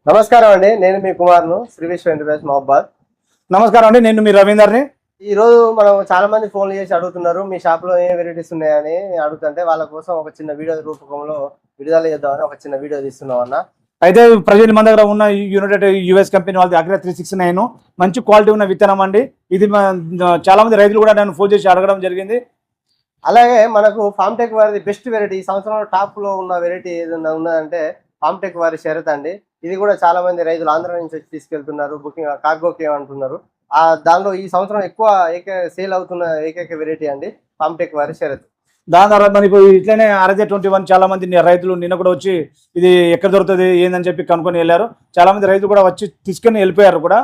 నమస్కారం అండి, నేను మీ కుమార్ను శ్రీ విశ్వ ఎంటర్ప్రైజ్ మహబాద్. నమస్కారం అండి, నేను మీ రవీందర్ని. ఈ రోజు మనం చాలా మంది ఫోన్లు చేసి అడుగుతున్నారు, మీ షాప్ లో ఏ వెరైటీస్ ఉన్నాయని అడుగుతుంటే వాళ్ళ కోసం ఒక చిన్న వీడియో రూపకంలో విడుదల చేద్దామని ఒక చిన్న వీడియో తీస్తున్నాం అన్న. అయితే ప్రజెంట్ మన దగ్గర ఉన్న యునైటెడ్ యూఎస్ కంపెనీ వాళ్ళది అగ్ర 369 మంచి క్వాలిటీ ఉన్న విత్తనం అండి. ఇది చాలా మంది రైతులు కూడా నేను ఫోన్ చేసి అడగడం జరిగింది. అలాగే మనకు ఫామ్టెక్ వారిది బెస్ట్ వెరైటీ, ఈ సంవత్సరంలో టాప్ లో ఉన్న వెరైటీ ఏదైనా ఉన్నదంటే ఫామ్టెక్ వారి షరత్ అండి. ఇది కూడా చాలా మంది రైతులు ఆంధ్ర నుంచి వచ్చి తీసుకెళ్తున్నారు, బుకింగ్ కార్గోకి అంటున్నారు. దానిలో ఈ సంవత్సరం ఎక్కువ సేల్ అవుతున్న ఏకైక వెరైటీ అండి ఫామ్టెక్ వారి షరత్. దాని తర్వాత మనకు ఇట్లనే RJ21 చాలా మంది రైతులు నిన్న కూడా వచ్చి ఇది ఎక్కడ దొరుకుతుంది ఏందని చెప్పి కనుక్కొని వెళ్ళారు. చాలా మంది రైతులు కూడా వచ్చి తీసుకొని వెళ్ళిపోయారు కూడా.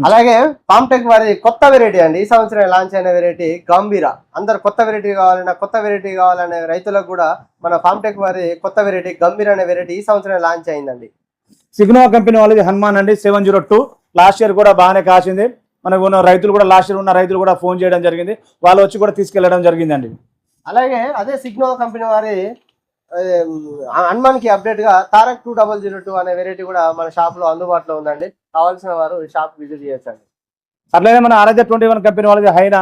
అలాగే ఫామ్టెక్ వారి కొత్త వెరైటీ అండి, ఈ సంవత్సరం లాంచ్ అయిన వెరైటీ గంభీర. అందరు కొత్త వెరైటీ కావాలనే రైతులకు కూడా మన ఫామ్టెక్ వారి కొత్త వెరైటీ గంభీర అనే వెరైటీ ఈ సంవత్సరం లాంచ్ అయిందండి. సిగ్నో కంపెనీ వాళ్ళది హనుమాన్ అండి 702. లాస్ట్ ఇయర్ కూడా బాగానే కాసింది. మనకు ఉన్న రైతులు కూడా లాస్ట్ ఇయర్ ఉన్న రైతులు కూడా ఫోన్ చేయడం జరిగింది, వాళ్ళు వచ్చి కూడా తీసుకెళ్లడం జరిగిందండి. అలాగే అదే సిగ్నో కంపెనీ వారి హనుమాన్ కి అప్డేట్ గా తారక్ 2002 అనే వెరైటీ కూడా మన షాప్ లో అందుబాటులో ఉందండి. కావాల్సిన వారు షాప్ విజిట్ చేయొచ్చండి. అట్లనే మన RJ21 కంపెనీ వాళ్ళది హైనా,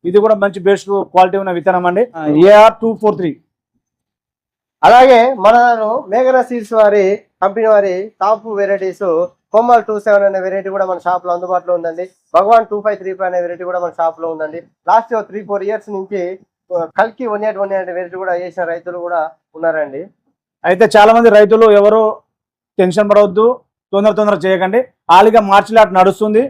ఇది కూడా మంచి బెస్ట్ క్వాలిటీ ఉన్న విత్తనం అండి, AR243. అలాగే మన మేఘన సీడ్స్ వారి కంపెనీ వారి టాప్ వెరైటీస్ కోమల్ 27 అనే వెరైటీ కూడా మన షాప్ లో అందుబాటులో ఉందండి. భగవాన్ 2535 అనే వెరైటీ కూడా మన షాప్ లో ఉందండి. లాస్ట్ 3-4 ఇయర్స్ నుంచి కల్కి 1818 అనే వెరైటీ కూడా వేసిన రైతులు కూడా ఉన్నారండి. అయితే చాలా మంది రైతులు ఎవరు టెన్షన్ పడవద్దు, తొందర చేయకండి. ఆలిగా మార్చి లాట్ నడుస్తుంది,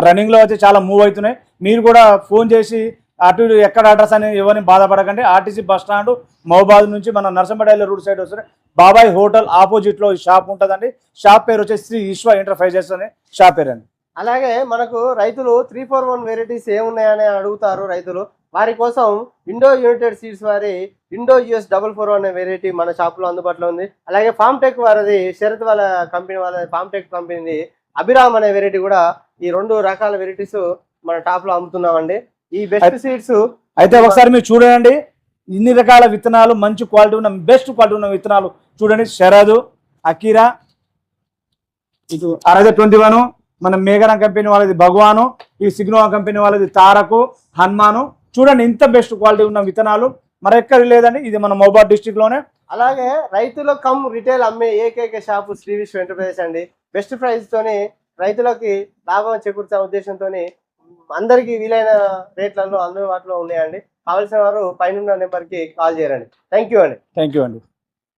రన్నింగ్ లో అయితే చాలా మూవ్ అవుతున్నాయి. మీరు కూడా ఫోన్ చేసి అటు ఎక్కడ అడ్రస్ అని ఎవరిని బాధపడకండి. ఆర్టీసీ బస్ స్టాండ్ మహబాద్ నుంచి మన నర్సంపేట రూట్ సైడ్ వస్తుంది. బాబాయ్ హోటల్ ఆపోజిట్ లో షాప్ ఉంటుందండి. షాప్ పేరు వచ్చేసి శ్రీ విశ్వ ఎంటర్ప్రైజెస్ అనే షాప్ పేరు అండి. అలాగే మనకు రైతులు 341 వెరైటీస్ ఏమున్నాయని అడుగుతారు రైతులు. వారి కోసం ఇండో యునైటెడ్ సీడ్స్ వారి ఇండో US 441 అనే వెరైటీ మన షాప్ లో అందుబాటులో ఉంది. అలాగే ఫామ్టెక్ వారిది శరత్ వాళ్ళ కంపెనీ వాళ్ళ ఫామ్టెక్ కంపెనీది అభిరామ్ అనే వెరైటీ కూడా, ఈ 2 రకాల వెరైటీస్ మన టాప్ లో అమ్ముతున్నామండి. ఈ బెస్ట్ సీడ్స్ అయితే ఒకసారి మీరు చూడండి, ఇన్ని రకాల విత్తనాలు మంచి క్వాలిటీ ఉన్న బెస్ట్ క్వాలిటీ ఉన్న విత్తనాలు చూడండి. శరద్, అకీరా, ఇటు RJ21, మన మేఘన కంపెనీ వాళ్ళది భగవాను, ఈ సిగ్నో కంపెనీ వాళ్ళది తారకు, హనుమాను. చూడండి ఇంత బెస్ట్ క్వాలిటీ ఉన్న విత్తనాలు మరెక్కడ లేదండి, ఇది మన మహబాద్ డిస్టిక్ లోనే. అలాగే రైతులు కమ్ రిటైల్ అమ్మే ఏకైక షాపు శ్రీ విశ్వ ఎంటర్ప్రైజెస్ అండి. బెస్ట్ ప్రైస్ తోని రైతులకి లాభం చేకూర్చే ఉద్దేశంతో అందరికీ వీలైన రేట్లలో అందుబాటులో ఉన్నాయండి. కావాల్సిన వారు పైన నెంబర్కి కాల్ చేయరండి. థ్యాంక్ యూ అండి.